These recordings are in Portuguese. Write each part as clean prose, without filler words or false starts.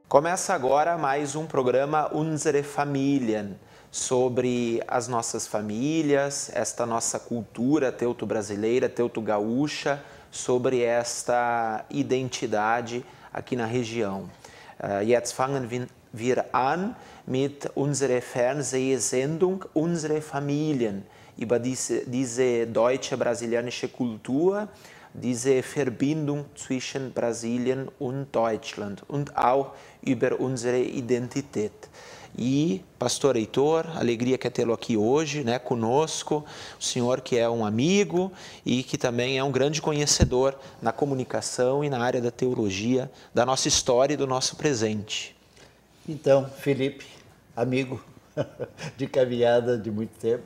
Começa agora mais um programa Unsere Familien, sobre as nossas famílias, esta nossa cultura teuto-brasileira, teuto-gaúcha, sobre esta identidade aqui na região. Jetzt fangen wir an mit unserer Fernsehsendung Unsere Familien, über diese deutsche brasilianische Kultur, diese Verbindung zwischen Brasilien und Deutschland und auch über unsere Identität. E, pastor Heitor, alegria que é tê-lo aqui hoje, né, conosco, o senhor que é um amigo e que também é um grande conhecedor na comunicação e na área da teologia, da nossa história e do nosso presente. Então, Felipe, amigo de caminhada de muito tempo,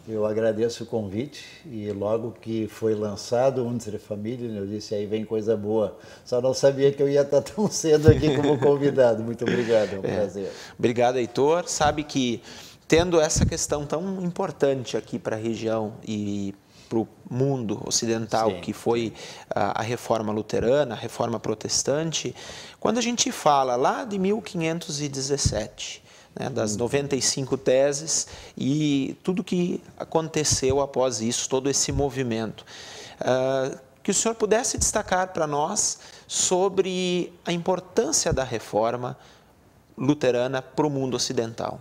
eu agradeço o convite e logo que foi lançado o Unsere Familien, eu disse, aí vem coisa boa. Só não sabia que eu ia estar tão cedo aqui como convidado. Muito obrigado, é um prazer. Obrigado, Heitor. Sabe que tendo essa questão tão importante aqui para a região e para o mundo ocidental, sim, que foi a reforma luterana, a reforma protestante, quando a gente fala lá de 1517, né, das 95 teses e tudo que aconteceu após isso, todo esse movimento. Que o senhor pudesse destacar para nós sobre a importância da reforma luterana para o mundo ocidental.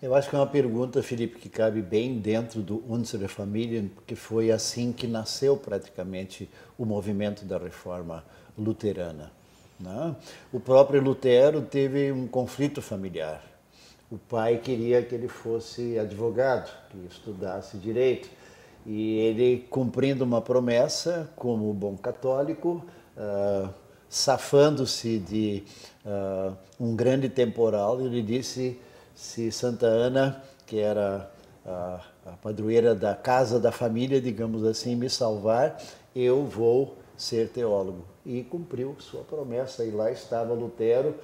Eu acho que é uma pergunta, Felipe, que cabe bem dentro do Unsere Familien, porque foi assim que nasceu praticamente o movimento da reforma luterana, né? O próprio Lutero teve um conflito familiar. O pai queria que ele fosse advogado, que estudasse direito. E ele, cumprindo uma promessa, como bom católico, safando-se de um grande temporal, ele disse, se Santa Ana, que era a padroeira da casa da família, digamos assim, me salvar, eu vou ser teólogo. E cumpriu sua promessa, e lá estava Lutero,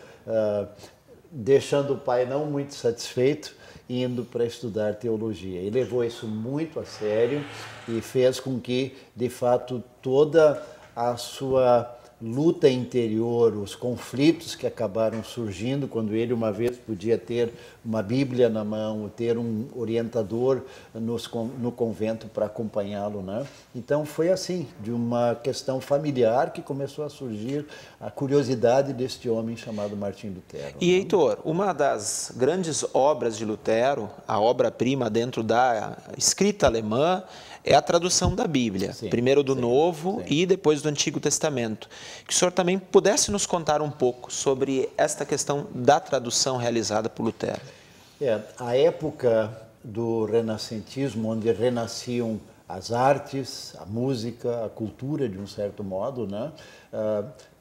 deixando o pai não muito satisfeito, indo para estudar teologia. Ele levou isso muito a sério e fez com que, de fato, toda a sua luta interior, os conflitos que acabaram surgindo quando ele uma vez podia ter uma Bíblia na mão, ter um orientador no convento para acompanhá-lo, né? Então foi assim, de uma questão familiar que começou a surgir a curiosidade deste homem chamado Martim Lutero. E Heitor, uma das grandes obras de Lutero, a obra-prima dentro da escrita alemã, é a tradução da Bíblia, sim, primeiro do Novo e depois do Antigo Testamento. Que o senhor também pudesse nos contar um pouco sobre esta questão da tradução realizada por Lutero. A época do renascentismo, onde renasciam as artes, a música, a cultura, de um certo modo, né,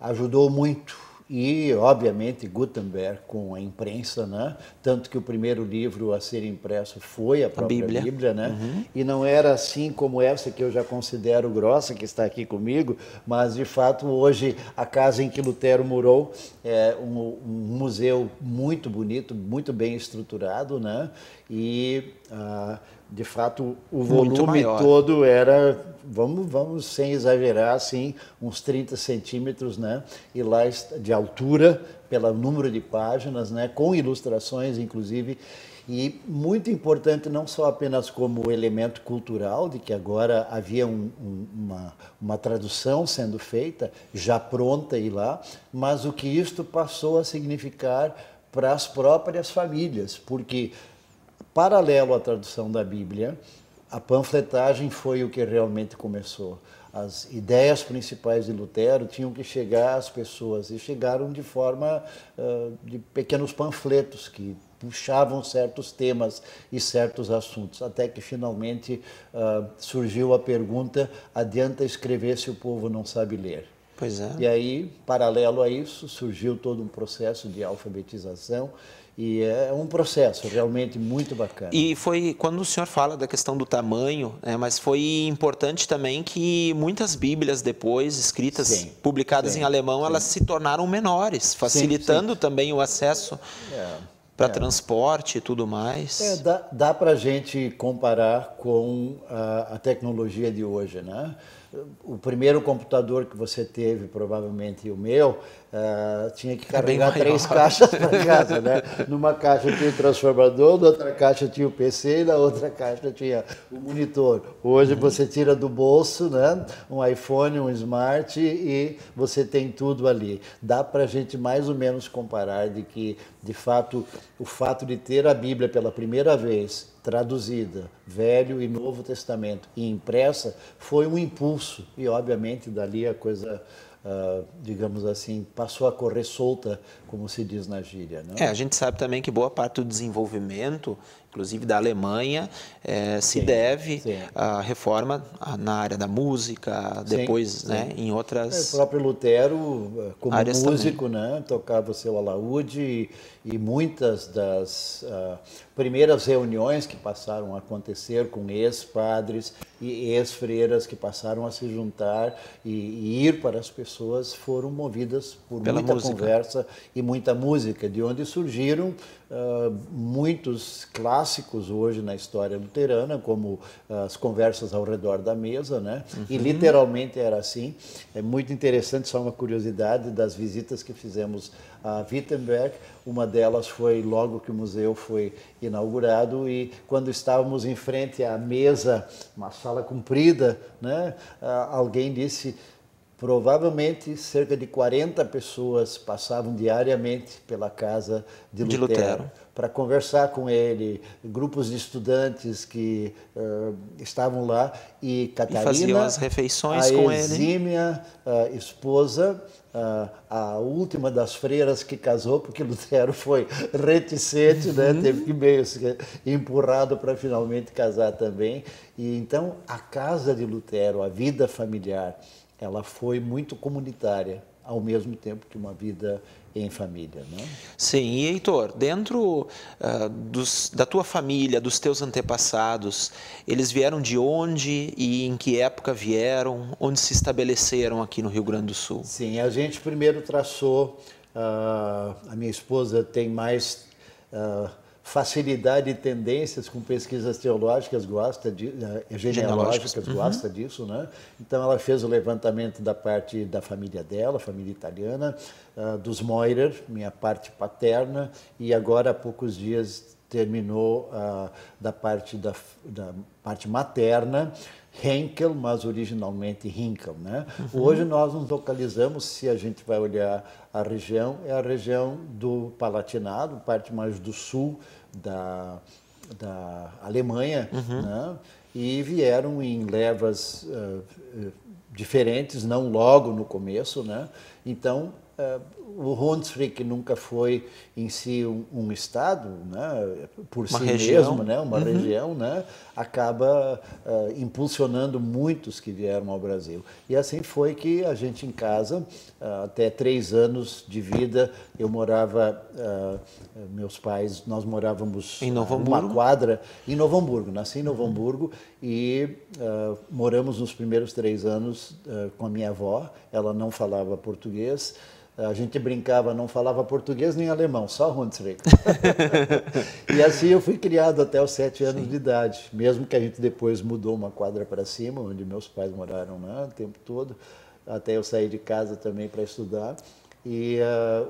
ajudou muito. E, obviamente, Gutenberg com a imprensa, né? Tanto que o primeiro livro a ser impresso foi a própria Bíblia, né? Uhum. E não era assim como essa que eu já considero grossa, que está aqui comigo, mas, de fato, hoje a casa em que Lutero morou é um museu muito bonito, muito bem estruturado, né? E, de fato, o volume todo era, vamos sem exagerar, assim, uns 30 centímetros, né? E lá de altura, pelo número de páginas, né? Com ilustrações, inclusive. E muito importante, não só apenas como elemento cultural, de que agora havia uma tradução sendo feita, já pronta e lá, mas o que isto passou a significar para as próprias famílias, porque paralelo à tradução da Bíblia, a panfletagem foi o que realmente começou. As ideias principais de Lutero tinham que chegar às pessoas e chegaram de forma de pequenos panfletos que puxavam certos temas e certos assuntos, até que finalmente surgiu a pergunta: adianta escrever se o povo não sabe ler? Pois é. E aí, paralelo a isso, surgiu todo um processo de alfabetização, e é um processo realmente muito bacana. E foi quando o senhor fala da questão do tamanho, mas foi importante também que muitas Bíblias depois, escritas, Sim, publicadas sim, em alemão, sim. elas se tornaram menores, facilitando também o acesso para transporte e tudo mais. Dá para a gente comparar com a tecnologia de hoje, né? O primeiro computador que você teve, provavelmente o meu, tinha que carregar 3 caixas para casa, né? Numa caixa tinha o transformador, na outra caixa tinha o PC e na outra caixa tinha o monitor. Hoje você tira do bolso, né? Um iPhone, um Smart, e você tem tudo ali. Dá para a gente mais ou menos comparar de que, de fato, o fato de ter a Bíblia pela primeira vez traduzida, Velho e Novo Testamento, e impressa, foi um impulso. E, obviamente, dali a coisa, digamos assim, passou a correr solta, como se diz na gíria. Né? A gente sabe também que boa parte do desenvolvimento, inclusive da Alemanha, se deve à reforma na área da música, depois em outras O próprio Lutero, como músico, né, tocava o seu alaúde, e muitas das primeiras reuniões que passaram a acontecer com ex-padres e ex-freiras que passaram a se juntar e ir para as pessoas foram movidas por muita conversa e muita música, de onde surgiram muitos clássicos hoje na história luterana, como as conversas ao redor da mesa, né? E literalmente era assim. É muito interessante, só uma curiosidade, das visitas que fizemos a Wittenberg. Uma delas foi logo que o museu foi inaugurado, e quando estávamos em frente à mesa, uma sala comprida, né? Alguém disse: provavelmente cerca de 40 pessoas passavam diariamente pela casa de Lutero para conversar com ele, grupos de estudantes que estavam lá, e Catarina, faziam as refeições com ele, a exímia esposa, a última das freiras que casou, porque Lutero foi reticente, né? Teve que meio ser empurrado para finalmente casar também. E então a casa de Lutero, a vida familiar, ela foi muito comunitária, ao mesmo tempo que uma vida em família. Né? Sim, e Heitor, dentro da tua família, dos teus antepassados, eles vieram de onde e em que época vieram? Onde se estabeleceram aqui no Rio Grande do Sul? Sim, a gente primeiro traçou, a minha esposa tem mais facilidade e tendências com pesquisas teológicas, gosta de genealógicas, gosta disso, né? Então ela fez o levantamento da parte da família dela, família italiana, dos Meurer, minha parte paterna, e agora há poucos dias terminou da parte parte materna, Henkel, mas originalmente Hinkel, né? Hoje nós nos localizamos, se a gente vai olhar a região, é a região do Palatinado, parte mais do sul da Alemanha, né? E vieram em levas diferentes, não logo no começo, né? Então, o Hunsrück nunca foi em si um estado, né, por si mesmo, né, uma região, né, acaba impulsionando muitos que vieram ao Brasil. E assim foi que a gente em casa, até 3 anos de vida, eu morava, meus pais, nós morávamos em Novo uma Hamburgo? quadra em Novo Hamburgo, nasci em Novo Hamburgo, e moramos nos primeiros 3 anos com a minha avó. Ela não falava português. A gente brincava, não falava português nem alemão, só Hunsrück. E assim eu fui criado até os 7 anos de idade, mesmo que a gente depois mudou uma quadra para cima, onde meus pais moraram, né, o tempo todo, até eu sair de casa também para estudar. E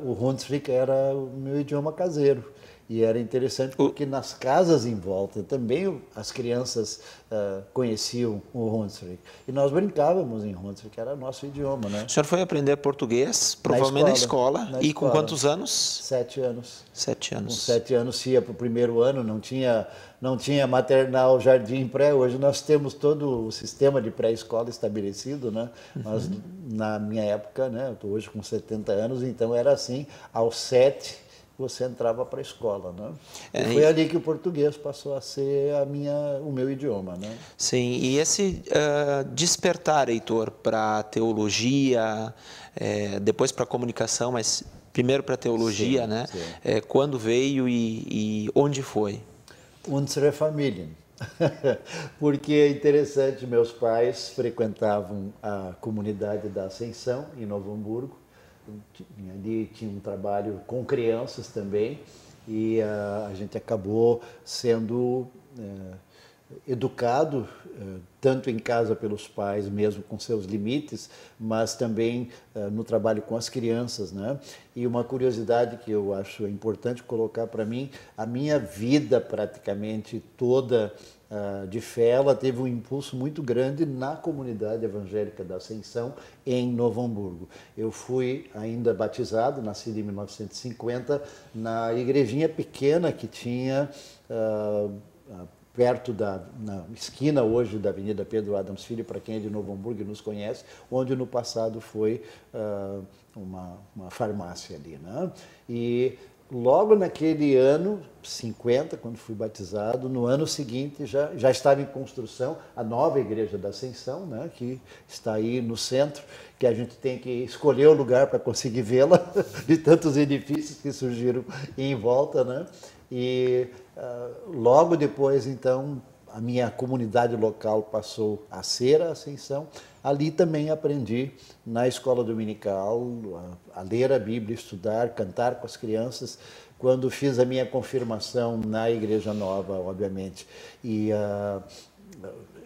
o Hunsrück era o meu idioma caseiro. E era interessante porque nas casas em volta também as crianças conheciam o Hunsrück. E nós brincávamos em Hunsrück, que era nosso idioma, né? O senhor foi aprender português, provavelmente na escola. E com quantos anos? 7 anos. 7 anos. Com 7 anos ia para o primeiro ano, não tinha maternal, jardim, pré. Hoje nós temos todo o sistema de pré-escola estabelecido, né? Mas na minha época, né, eu estou hoje com 70 anos, então era assim, aos 7 você entrava para a escola, né? E foi ali que o português passou a ser o meu idioma, né? Sim, e esse despertar, Heitor, para a teologia, depois para a comunicação, mas primeiro para a teologia, Sim, né? sim. Quando veio e onde foi? Unsere Familien. Porque é interessante, meus pais frequentavam a comunidade da Ascensão, em Novo Hamburgo. Ali tinha um trabalho com crianças também, e a gente acabou sendo educado tanto em casa pelos pais, mesmo com seus limites, mas também no trabalho com as crianças, né? E uma curiosidade que eu acho importante colocar para mim, a minha vida praticamente toda de fé, ela teve um impulso muito grande na comunidade evangélica da Ascensão em Novo Hamburgo. Eu fui ainda batizado, nascido em 1950, na igrejinha pequena que tinha perto na esquina hoje da Avenida Pedro Adams Filho, para quem é de Novo Hamburgo e nos conhece, onde no passado foi uma farmácia ali, né? E logo naquele ano, 50, quando fui batizado, no ano seguinte já estava em construção a nova Igreja da Ascensão, né, que está aí no centro, que a gente tem que escolher o lugar para conseguir vê-la, de tantos edifícios que surgiram em volta, né? E logo depois, então, a minha comunidade local passou a ser a Ascensão. Ali também aprendi, na escola dominical, a ler a Bíblia, estudar, cantar com as crianças. Quando fiz a minha confirmação na Igreja Nova, obviamente, e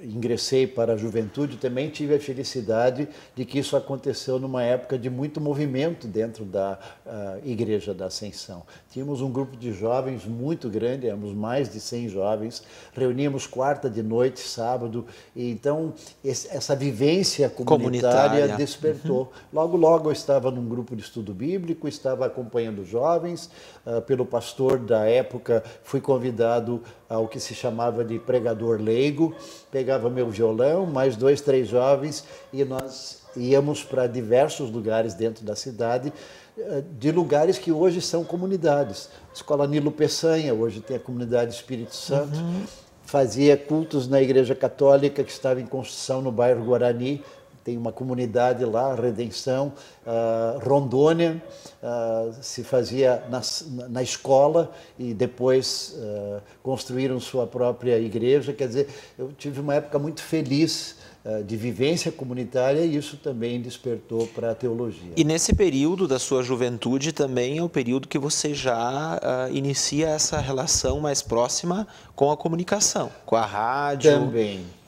ingressei para a juventude, também tive a felicidade de que isso aconteceu numa época de muito movimento dentro da Igreja da Ascensão. Tínhamos um grupo de jovens muito grande, éramos mais de 100 jovens, reuníamos quarta de noite, sábado, e então essa vivência comunitária despertou. Logo, logo eu estava num grupo de estudo bíblico, estava acompanhando jovens, pelo pastor da época fui convidado ao que se chamava de pregador leigo, pegava meu violão, mais 2, 3 jovens, e nós íamos para diversos lugares dentro da cidade, de lugares que hoje são comunidades. Escola Nilo Peçanha, hoje tem a comunidade Espírito Santo, fazia cultos na Igreja Católica, que estava em construção no bairro Guarani, tem uma comunidade lá, Redenção. Rondônia se fazia na escola e depois construíram sua própria igreja. Quer dizer, eu tive uma época muito feliz de vivência comunitária e isso também despertou para a teologia. E nesse período da sua juventude também é o período que você já inicia essa relação mais próxima com a comunicação, com a rádio.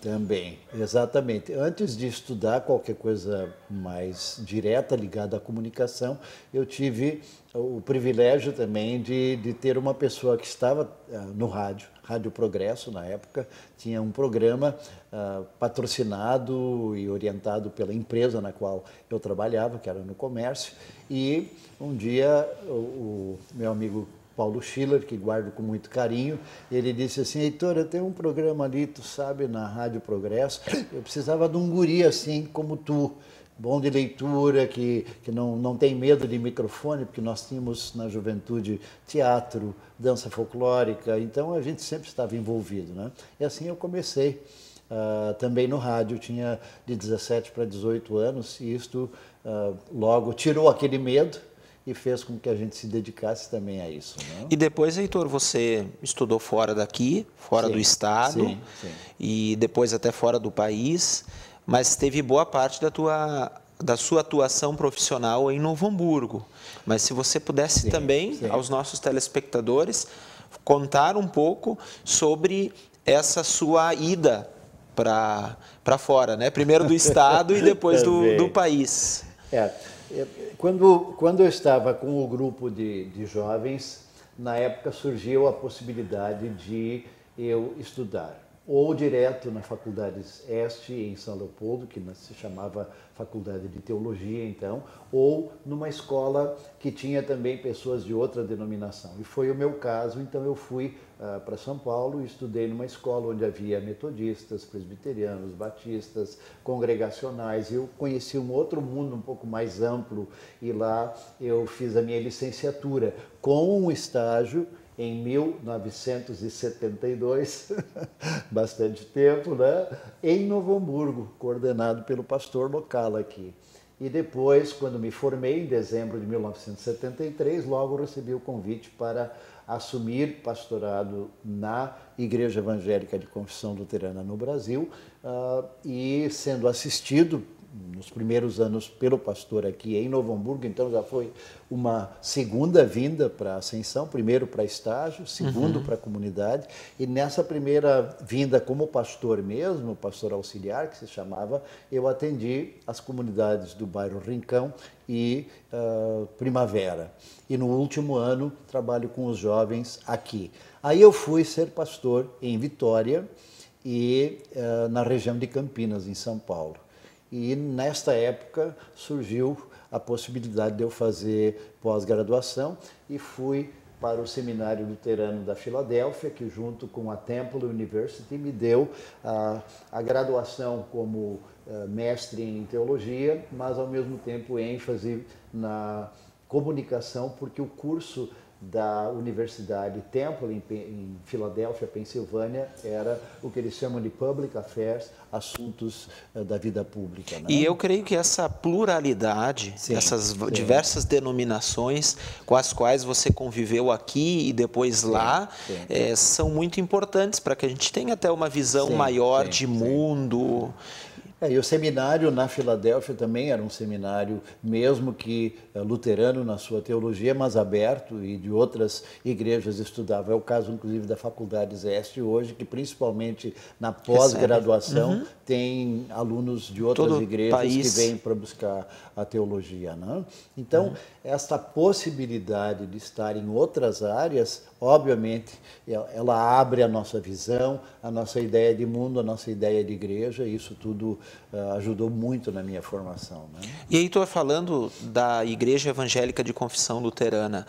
Também, exatamente. Antes de estudar qualquer coisa mais direta ligada à comunicação, eu tive o privilégio também de ter uma pessoa que estava no Rádio Progresso na época, tinha um programa patrocinado e orientado pela empresa na qual eu trabalhava, que era no comércio, e um dia o meu amigo Paulo Schiller, que guardo com muito carinho, ele disse assim: Heitor, eu tenho um programa ali, tu sabe, na Rádio Progresso, eu precisava de um guri assim como tu, bom de leitura, que não tem medo de microfone, porque nós tínhamos na juventude teatro, dança folclórica, então a gente sempre estava envolvido, né? E assim eu comecei também no rádio, tinha de 17 para 18 anos, e isto logo tirou aquele medo e fez com que a gente se dedicasse também a isso, né? E depois, Heitor, você estudou fora daqui, fora do estado, sim. E depois até fora do país, mas teve boa parte da sua atuação profissional em Novo Hamburgo. Mas se você pudesse também, aos nossos telespectadores, contar um pouco sobre essa sua ida para fora, né? Primeiro do estado e depois do país. Quando eu estava com o grupo de jovens, na época surgiu a possibilidade de eu estudar. ou direto na Faculdade Este, em São Leopoldo, que se chamava Faculdade de Teologia, então, ou numa escola que tinha também pessoas de outra denominação. E foi o meu caso, então eu fui para São Paulo e estudei numa escola onde havia metodistas, presbiterianos, batistas, congregacionais. Eu conheci um outro mundo um pouco mais amplo e lá eu fiz a minha licenciatura com um estágio em 1972, bastante tempo, né? Em Novo Hamburgo, coordenado pelo pastor local aqui. E depois, quando me formei, em dezembro de 1973, logo recebi o convite para assumir pastorado na Igreja Evangélica de Confissão Luterana no Brasil, e sendo assistido nos primeiros anos pelo pastor aqui em Novo Hamburgo, então já foi uma segunda vinda para a Ascensão, primeiro para estágio, segundo para a comunidade, e nessa primeira vinda como pastor mesmo, pastor auxiliar que se chamava, eu atendi as comunidades do bairro Rincão e Primavera. E no último ano trabalho com os jovens aqui. Aí eu fui ser pastor em Vitória e na região de Campinas, em São Paulo. E nesta época surgiu a possibilidade de eu fazer pós-graduação e fui para o Seminário Luterano da Filadélfia, que junto com a Temple University me deu a graduação como mestre em teologia, mas ao mesmo tempo ênfase na comunicação, porque o curso da Universidade Temple, em Filadélfia, Pensilvânia, era o que eles chamam de Public Affairs, assuntos da vida pública. Né? E eu creio que essa pluralidade, sim, essas diversas denominações com as quais você conviveu aqui e depois lá, são muito importantes para que a gente tenha até uma visão maior de mundo. E o seminário na Filadélfia também era um seminário, mesmo que luterano na sua teologia, mas aberto, e de outras igrejas estudava. É o caso, inclusive, da Faculdade Este hoje, que principalmente na pós-graduação tem alunos de outras igrejas que vêm para buscar a teologia. Né? Então, esta possibilidade de estar em outras áreas, obviamente, ela abre a nossa visão, a nossa ideia de mundo, a nossa ideia de igreja, e isso tudo ajudou muito na minha formação. Né? E aí, estou falando da Igreja Evangélica de Confissão Luterana,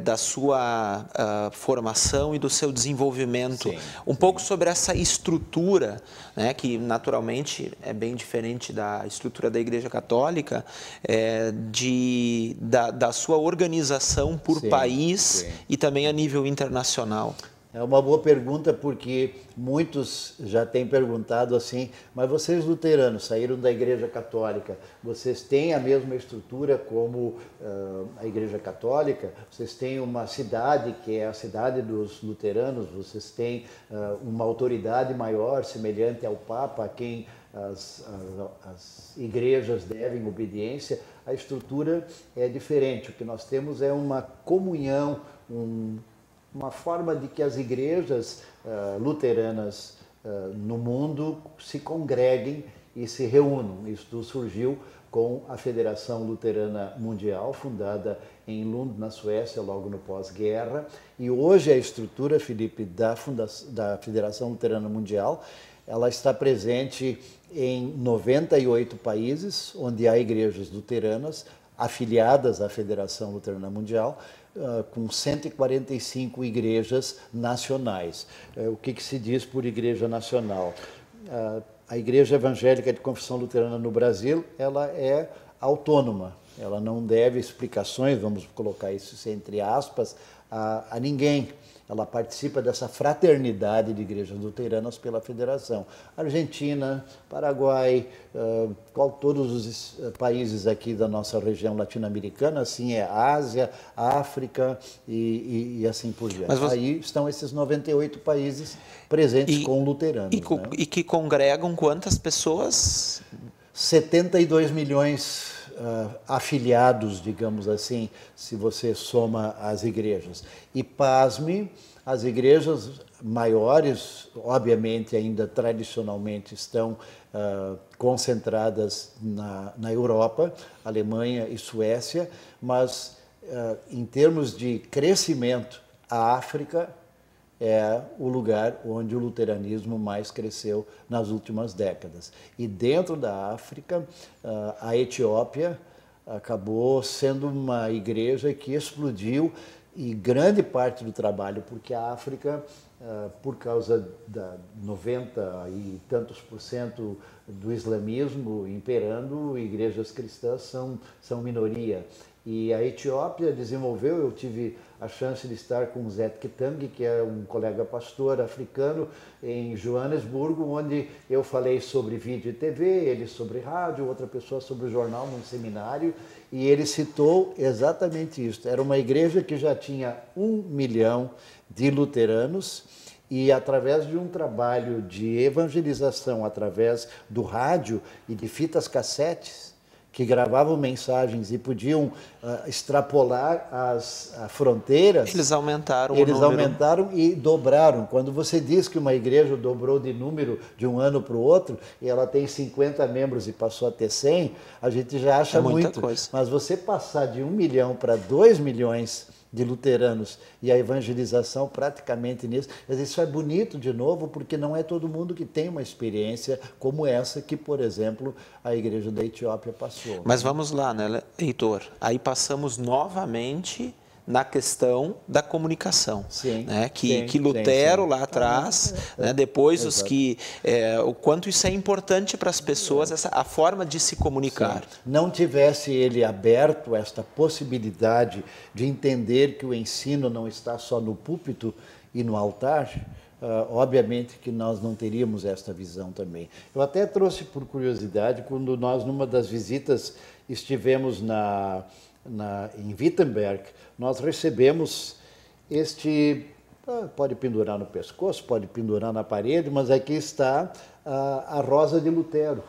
da sua formação e do seu desenvolvimento. Um pouco sobre essa estrutura, né, que naturalmente é bem diferente da estrutura da Igreja Católica, da sua organização por país e também a nível internacional. É uma boa pergunta, porque muitos já têm perguntado assim, mas vocês luteranos saíram da Igreja Católica, vocês têm a mesma estrutura como a Igreja Católica? Vocês têm uma cidade que é a cidade dos luteranos? Vocês têm uma autoridade maior, semelhante ao Papa, a quem as igrejas devem obediência? A estrutura é diferente. O que nós temos é uma comunhão, uma forma de que as igrejas luteranas no mundo se congreguem e se reúnam. Isso surgiu com a Federação Luterana Mundial, fundada em Lund, na Suécia, logo no pós-guerra. E hoje a estrutura, Felipe, da Federação Luterana Mundial, ela está presente em 98 países, onde há igrejas luteranas afiliadas à Federação Luterana Mundial, com 145 igrejas nacionais. O que se diz por igreja nacional? A Igreja Evangélica de Confissão Luterana no Brasil, ela é autônoma, ela não deve explicações, vamos colocar isso entre aspas, a ninguém. Ela participa dessa fraternidade de igrejas luteranas pela federação. Argentina, Paraguai, todos os países aqui da nossa região latino-americana, assim é Ásia, África e assim por diante. Aí estão esses 98 países presentes com luteranos. E que congregam quantas pessoas? 72 milhões afiliados, digamos assim, se você soma as igrejas. E pasme, as igrejas maiores, obviamente, ainda tradicionalmente estão concentradas na Europa, Alemanha e Suécia, mas em termos de crescimento, a África é o lugar onde o luteranismo mais cresceu nas últimas décadas. E dentro da África, a Etiópia acabou sendo uma igreja que explodiu, e grande parte do trabalho, porque a África, por causa da 90 e tantos % do islamismo imperando, igrejas cristãs são minoria. E a Etiópia desenvolveu, eu tive a chance de estar com o Zet Kitang, que é um colega pastor africano, em Joanesburgo, onde eu falei sobre vídeo e TV, ele sobre rádio, outra pessoa sobre jornal num seminário, e ele citou exatamente isso. Era uma igreja que já tinha 1 milhão de luteranos, e através de um trabalho de evangelização, através do rádio e de fitas cassetes, que gravavam mensagens e podiam extrapolar as fronteiras. Eles aumentaram o número. Eles aumentaram e dobraram. Quando você diz que uma igreja dobrou de número de um ano para o outro, e ela tem 50 membros e passou a ter 100, a gente já acha muito. Coisa. Mas você passar de 1 milhão para 2 milhões de luteranos e a evangelização praticamente nisso, mas isso é bonito de novo, porque não é todo mundo que tem uma experiência como essa que, por exemplo, a igreja da Etiópia passou. Mas vamos lá, né, Heitor? Aí passamos novamente na questão da comunicação, sim, né? Que Lutero lá atrás, né? Depois exato. Os que o quanto isso é importante para as pessoas, a forma de se comunicar. Sim. Não tivesse ele aberto esta possibilidade de entender que o ensino não está só no púlpito e no altar, obviamente que nós não teríamos esta visão também. Eu até trouxe por curiosidade, quando nós numa das visitas estivemos em Wittenberg, nós recebemos pode pendurar no pescoço, pode pendurar na parede, mas aqui está a rosa de Lutero.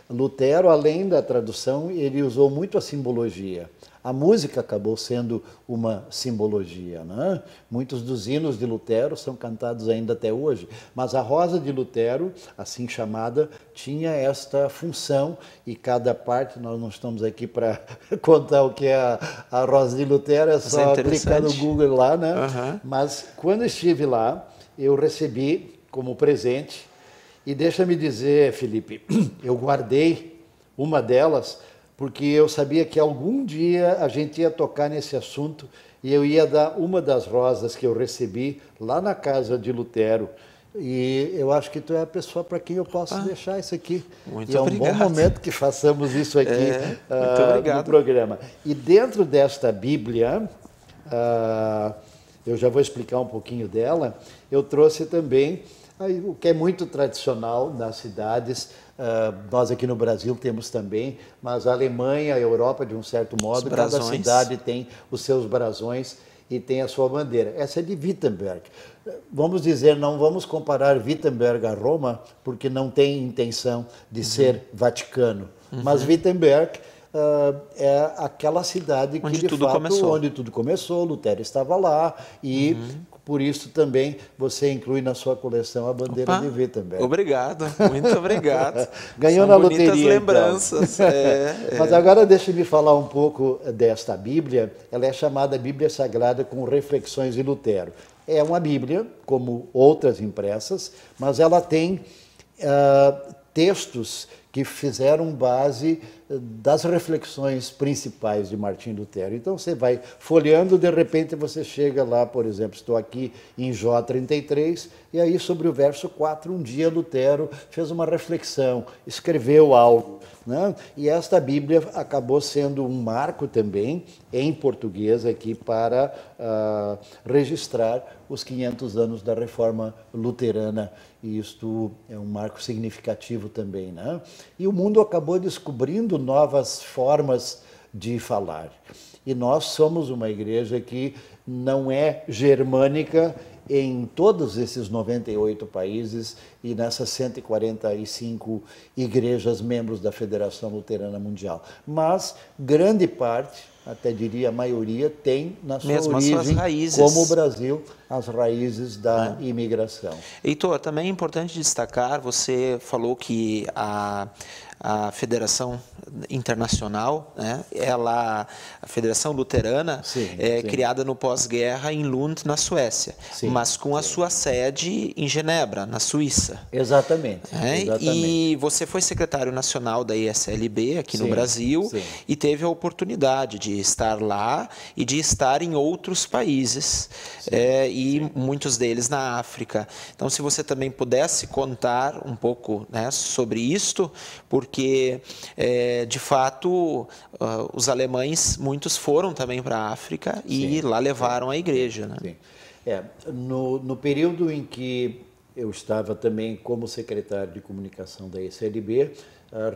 Lutero, além da tradução, ele usou muito a simbologia. A música acabou sendo uma simbologia, né? Muitos dos hinos de Lutero são cantados ainda até hoje, mas a rosa de Lutero, assim chamada, tinha esta função, e cada parte, nós não estamos aqui para contar o que é a rosa de Lutero, é só clicar no Google lá, né? Uhum. Mas quando estive lá, eu recebi como presente, e deixa-me dizer, Felipe, eu guardei uma delas, porque eu sabia que algum dia a gente ia tocar nesse assunto e eu ia dar uma das rosas que eu recebi lá na casa de Lutero. E eu acho que tu é a pessoa para quem eu posso deixar isso aqui. Muito e é obrigado. Um bom momento que façamos isso aqui no programa. E dentro desta Bíblia, eu já vou explicar um pouquinho dela, eu trouxe também o que é muito tradicional nas cidades. Nós aqui no Brasil temos também, mas a Alemanha, a Europa, de um certo modo, cada cidade tem os seus brasões e tem a sua bandeira. Essa é de Wittenberg. Vamos dizer, não vamos comparar Wittenberg a Roma, porque não tem intenção de ser Vaticano. Mas Wittenberg é aquela cidade que, de fato, onde tudo começou. Lutero estava lá e... Por isso também você inclui na sua coleção a bandeira de Wittenberg. Obrigado, muito obrigado. Ganhou São na loteria. Bonitas lembranças. Então. Mas agora deixe-me falar um pouco desta Bíblia. Ela é chamada Bíblia Sagrada com Reflexões de Lutero. É uma Bíblia, como outras impressas, mas ela tem textos que fizeram base das reflexões principais de Martim Lutero. Então você vai folheando, de repente você chega lá, por exemplo, estou aqui em Jó 33, e aí sobre o verso 4, um dia Lutero fez uma reflexão, escreveu algo, né? E esta Bíblia acabou sendo um marco também, em português aqui, para registrar os 500 anos da Reforma Luterana, e isto é um marco significativo também, né? E o mundo acabou descobrindo novas formas de falar. E nós somos uma igreja que não é germânica em todos esses 98 países e nessas 145 igrejas membros da Federação Luterana Mundial. Mas grande parte, até diria a maioria, tem na sua origem, como o Brasil, as raízes da imigração. Heitor, também é importante destacar, você falou que a Federação Internacional, né? A Federação Luterana é criada no pós-guerra em Lund, na Suécia, mas com a sua sede em Genebra, na Suíça. Exatamente. E você foi secretário nacional da ISLB aqui no Brasil e teve a oportunidade de estar lá e de estar em outros países, muitos deles na África. Então, se você também pudesse contar um pouco, né, sobre isto, porque, de fato, os alemães, muitos foram também para a África e lá levaram a igreja. Né? No período em que eu estava também como secretário de comunicação da ISLB,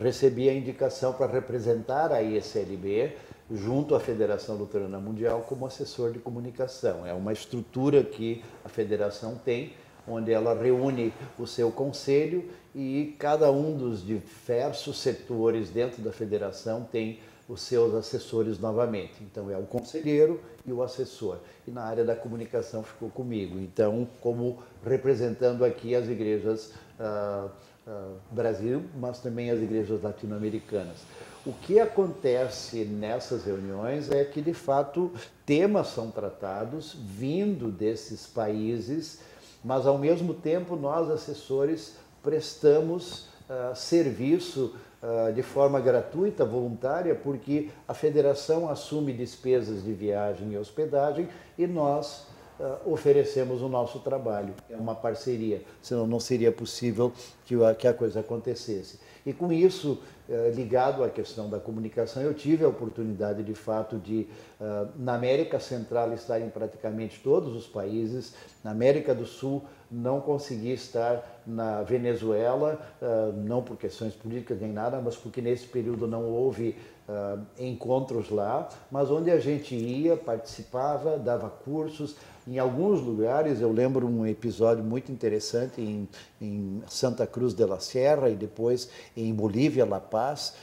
recebi a indicação para representar a ISLB junto à Federação Luterana Mundial como assessor de comunicação. É uma estrutura que a federação tem, onde ela reúne o seu conselho e cada um dos diversos setores dentro da federação tem os seus assessores novamente. Então é o conselheiro e o assessor. E na área da comunicação ficou comigo. Então, como representando aqui as igrejas Brasil, mas também as igrejas latino-americanas. O que acontece nessas reuniões é que, de fato, temas são tratados vindo desses países, mas, ao mesmo tempo, nós, assessores, prestamos serviço de forma gratuita, voluntária, porque a federação assume despesas de viagem e hospedagem e nós oferecemos o nosso trabalho. É uma parceria, senão não seria possível que a coisa acontecesse. E com isso, ligado à questão da comunicação, eu tive a oportunidade, de fato, de, na América Central, estar em praticamente todos os países. Na América do Sul, não consegui estar na Venezuela, não por questões políticas nem nada, mas porque nesse período não houve encontros lá, mas onde a gente ia, participava, dava cursos. Em alguns lugares, eu lembro um episódio muito interessante em Santa Cruz de la Sierra e depois em Bolívia, La Paz,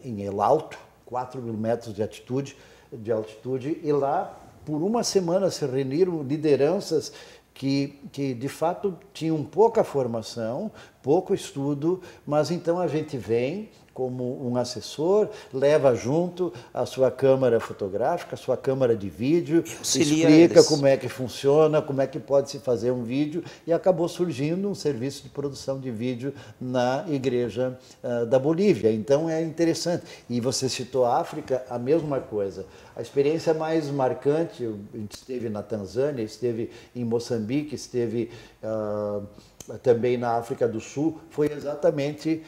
em El Alto, 4.000 metros de altitude, e lá, por uma semana, se reuniram lideranças que de fato tinham pouca formação, pouco estudo, mas então a gente vem como um assessor, leva junto a sua câmera fotográfica, a sua câmera de vídeo, explica como é que funciona, como é que pode se fazer um vídeo, e acabou surgindo um serviço de produção de vídeo na igreja da Bolívia. Então é interessante. E você citou a África, a mesma coisa. A experiência mais marcante, a gente esteve na Tanzânia, esteve em Moçambique, esteve também na África do Sul, foi exatamente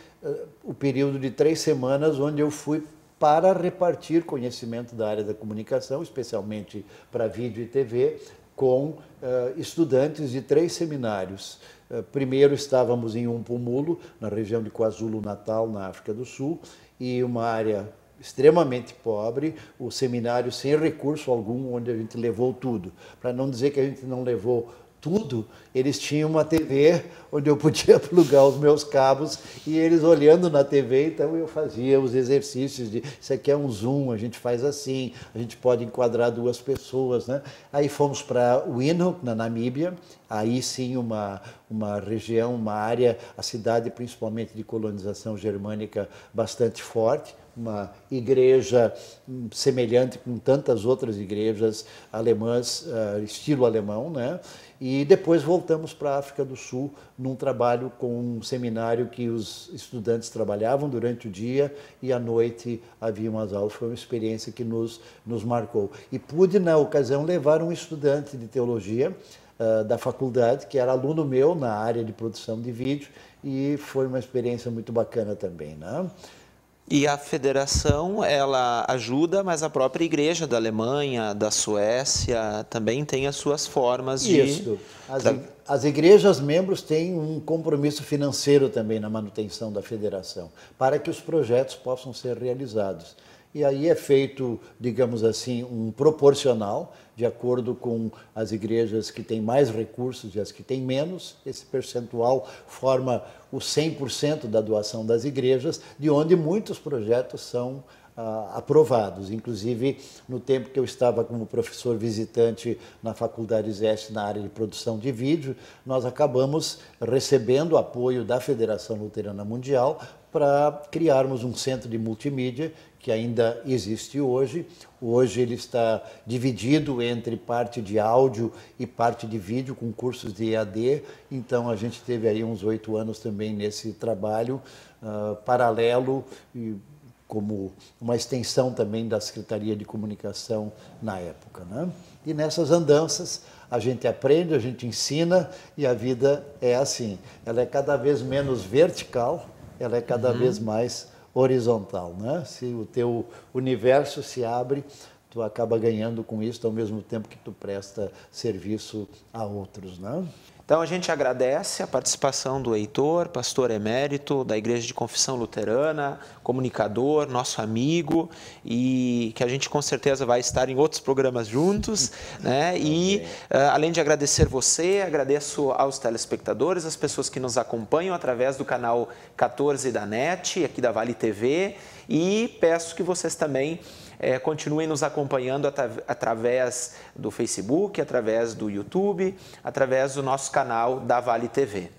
o período de 3 semanas onde eu fui para repartir conhecimento da área da comunicação, especialmente para vídeo e TV, com estudantes de 3 seminários. Primeiro estávamos em Umpumulo, na região de KwaZulu-Natal, na África do Sul, e uma área extremamente pobre, o seminário sem recurso algum, onde a gente levou tudo. Para não dizer que a gente não levou tudo, eles tinham uma TV onde eu podia plugar os meus cabos e eles olhando na TV, então eu fazia os exercícios de isso aqui é um zoom, a gente faz assim, a gente pode enquadrar 2 pessoas, né? Aí fomos para Windhoek, na Namíbia, aí sim uma região, uma área, a cidade principalmente de colonização germânica bastante forte, uma igreja semelhante com tantas outras igrejas alemãs, estilo alemão, né? E depois voltamos para a África do Sul num trabalho com um seminário que os estudantes trabalhavam durante o dia e à noite haviam as aulas. Foi uma experiência que nos marcou. E pude, na ocasião, levar um estudante de teologia da faculdade, que era aluno meu na área de produção de vídeo, e foi uma experiência muito bacana também, né? E a federação, ela ajuda, mas a própria igreja da Alemanha, da Suécia, também tem as suas formas de... Isso. As igrejas membros têm um compromisso financeiro também na manutenção da federação, para que os projetos possam ser realizados. E aí é feito, digamos assim, um proporcional, de acordo com as igrejas que têm mais recursos e as que têm menos. Esse percentual forma o 100% da doação das igrejas, de onde muitos projetos são aprovados. Inclusive, no tempo que eu estava como professor visitante na Faculdade ZEST na área de produção de vídeo, nós acabamos recebendo apoio da Federação Luterana Mundial para criarmos um centro de multimídia que ainda existe hoje. Hoje ele está dividido entre parte de áudio e parte de vídeo, com cursos de EAD. Então a gente teve aí uns 8 anos também nesse trabalho paralelo, e como uma extensão também da Secretaria de Comunicação na época, né? E nessas andanças a gente aprende, a gente ensina, e a vida é assim. Ela é cada vez menos vertical, ela é cada vez mais horizontal, né? Se o teu universo se abre, tu acaba ganhando com isso ao mesmo tempo que tu presta serviço a outros, né? Então a gente agradece a participação do Heitor, pastor emérito da Igreja de Confissão Luterana, comunicador, nosso amigo, e que a gente com certeza vai estar em outros programas juntos, né? E além de agradecer você, agradeço aos telespectadores, as pessoas que nos acompanham através do canal 14 da NET, aqui da Vale TV, e peço que vocês também continuem nos acompanhando através do Facebook, através do YouTube, através do nosso canal da Vale TV.